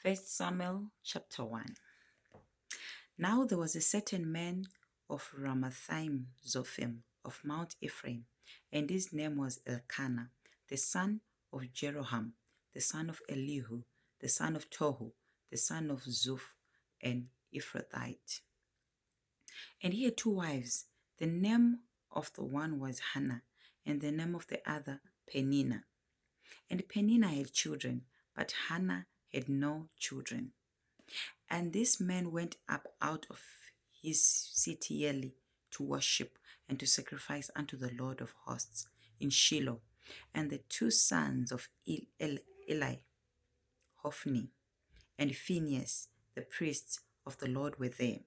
First Samuel chapter 1. Now there was a certain man of Ramathaim Zophim of Mount Ephraim, and his name was Elkanah, the son of Jeroham, the son of Elihu, the son of Tohu, the son of Zuph, an Ephrathite. And he had two wives. The name of the one was Hannah, and the name of the other Peninnah. And Peninnah had children, but Hannah had no children. And this man went up out of his city yearly to worship and to sacrifice unto the Lord of hosts in Shiloh. And the two sons of Eli, Hophni, and Phinehas, the priests of the Lord, were there.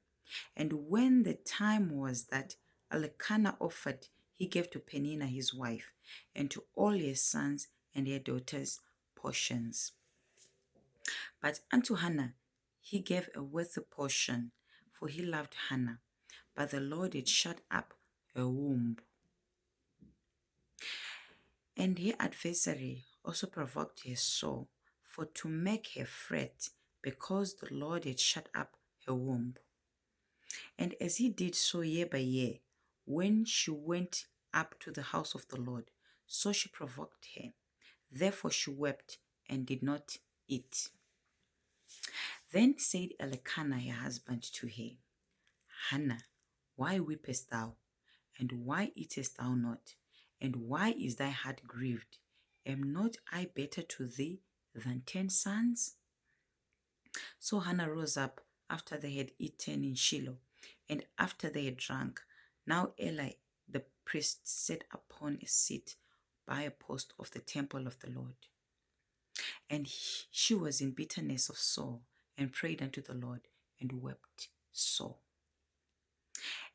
And when the time was that Elkanah offered, he gave to Peninnah his wife, and to all her sons and her daughters portions. But unto Hannah he gave a worthy portion, for he loved Hannah, but the Lord had shut up her womb. And her adversary also provoked her sore, for to make her fret, because the Lord had shut up her womb. And as he did so year by year, when she went up to the house of the Lord, so she provoked her. Therefore she wept and did not eat. Then said Elkanah her husband to her, Hannah, why weepest thou? And why eatest thou not? And why is thy heart grieved? Am not I better to thee than 10 sons? So Hannah rose up after they had eaten in Shiloh, and after they had drunk. Now Eli the priest sat upon a seat by a post of the temple of the Lord. And she was in bitterness of soul, and prayed unto the Lord, and wept sore.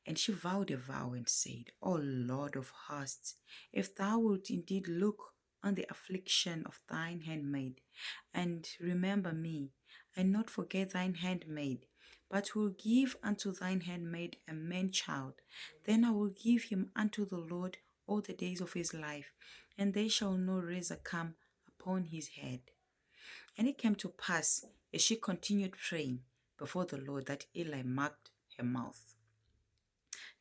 And she vowed a vow and said, O Lord of hosts, if thou wilt indeed look on the affliction of thine handmaid, and remember me, and not forget thine handmaid, but will give unto thine handmaid a man child, then I will give him unto the Lord all the days of his life, and there shall no razor come upon his head. And it came to pass, as she continued praying before the Lord, that Eli marked her mouth.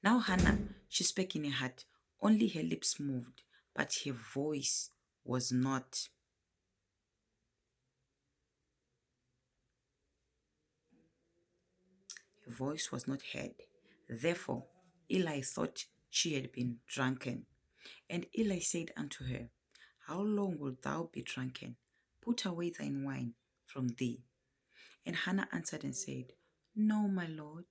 Now Hannah, she spake in her heart, only her lips moved, but her voice was not. Her voice was not heard. Therefore Eli thought she had been drunken. And Eli said unto her, How long wilt thou be drunken? Put away thine wine from thee. And Hannah answered and said, No, my Lord,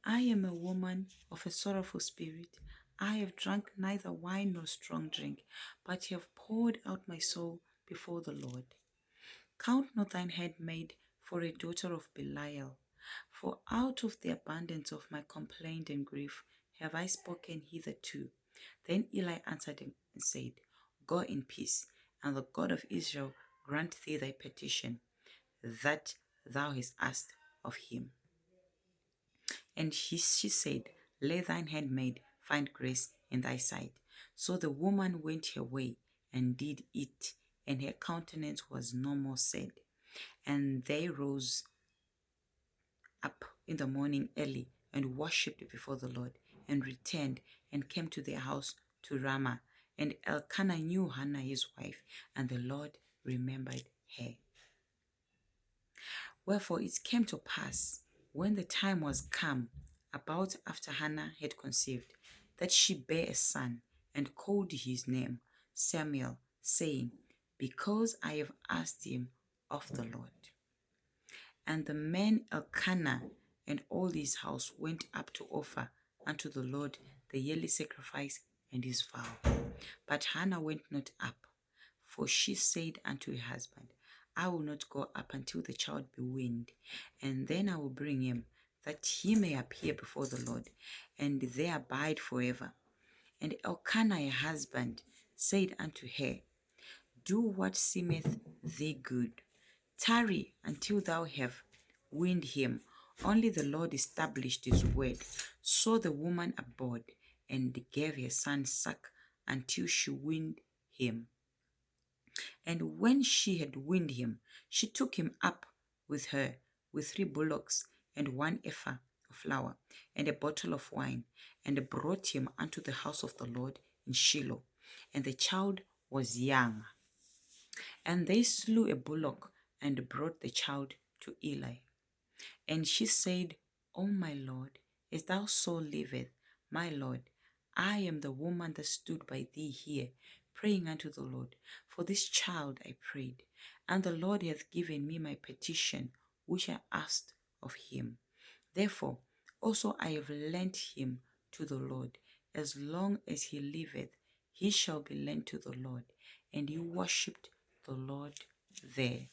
I am a woman of a sorrowful spirit. I have drunk neither wine nor strong drink, but have poured out my soul before the Lord. Count not thine handmaid for a daughter of Belial, for out of the abundance of my complaint and grief have I spoken hitherto. Then Eli answered him and said, Go in peace, and the God of Israel grant thee thy petition, that thou hast asked of him. And she said, Let thine handmaid find grace in thy sight. So the woman went her way and did eat, and her countenance was no more sad. And they rose up in the morning early and worshipped before the Lord, and returned and came to their house to Ramah. And Elkanah knew Hannah his wife, and the Lord remembered her. Wherefore it came to pass, when the time was come, about after Hannah had conceived, that she bare a son, and called his name Samuel, saying, Because I have asked him of the Lord. And the man Elkanah and all his house went up to offer unto the Lord the yearly sacrifice and his vow. But Hannah went not up, for she said unto her husband, I will not go up until the child be weaned, and then I will bring him, that he may appear before the Lord, and there abide forever. And Elkanah her husband said unto her, Do what seemeth thee good. Tarry until thou have weaned him. Only the Lord established his word. So the woman abode, and gave her son suck until she weaned him. And when she had weaned him, she took him up with her with 3 bullocks and 1 ephah of flour and a bottle of wine, and brought him unto the house of the Lord in Shiloh. And the child was young. And they slew a bullock and brought the child to Eli. And she said, O my Lord, as thou so liveth, my Lord, I am the woman that stood by thee here, praying unto the Lord. For this child I prayed, and the Lord hath given me my petition, which I asked of him. Therefore also I have lent him to the Lord. As long as he liveth, he shall be lent to the Lord. And he worshipped the Lord there.